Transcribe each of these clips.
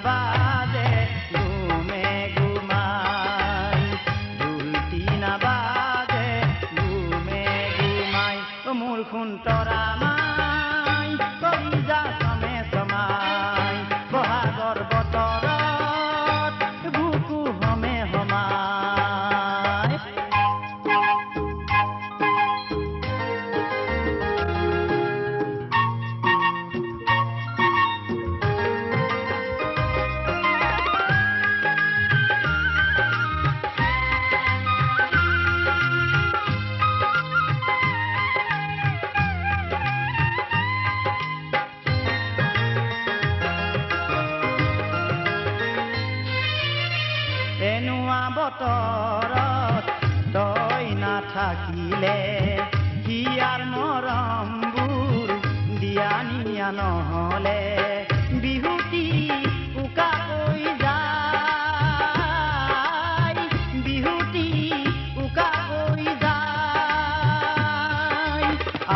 বাজে ঘুমে ঘুমাই ঢুলটি না বাজে ঘুমে ঘুমাই মোৰ খুন্তৰা মাই কলিজা চমে চমাই বহাগৰ বতৰত বুকু হমে হমাই এনুৱা বতৰত তই নাথাকিলে হিয়াৰ মৰমবোৰ দিয়া নিয়া নহলে বিহুটি উকা হৈ যায় বিহুটি উকা হৈ যায়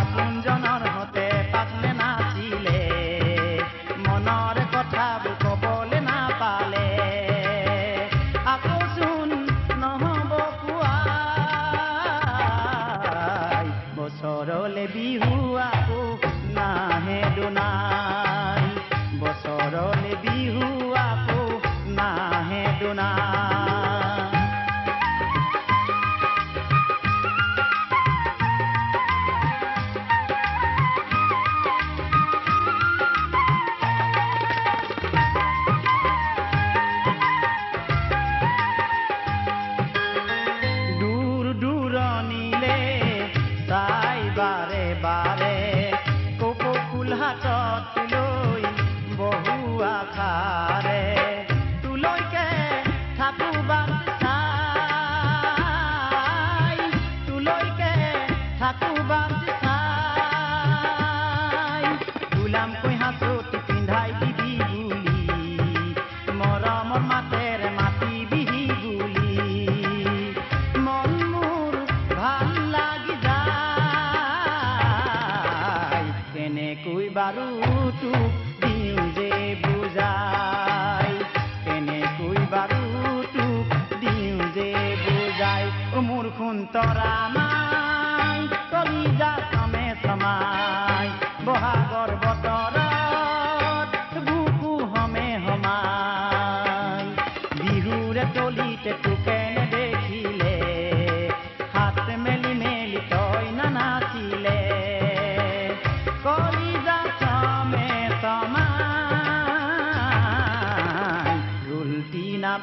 আপোনজনৰ হতে পাতলে নাছিলে মনৰ কথাবোৰ কবলে নাপালে বছৰলে বিহু আকৌ নাহে দুনাই বছৰলে বিহু আকৌ নাহে দুনাই দূৰ দূৰণিলে তাই বাৰে বাৰে কপৌফুল হাতত লৈ বহু আশাৰে তোলৈকে থাকো বাট চাই তোলৈকে থাকো বাট চাই গোলামকৈ হাতত পিন্ধাই দিবি বুলি মৰমৰ মাতেৰে মাতিবিহি বুলি মন মোৰ ভাল লাগি যায় কেনেকৈ বাৰু তোক দিওঁ যে বুজাই কেনেকৈ বাৰু তোক দিওঁ যে বুজাই মোৰ খুন্তৰা মাই কলিজা চমে চমাই বহাগৰ বতৰত বুকু হমে হমাই বিহুৰে তলিতে তোকে নেদেখিলে হাত মেলি মেলি তই নানাচিলে কলিজা চমে চমাই ঢুলটি না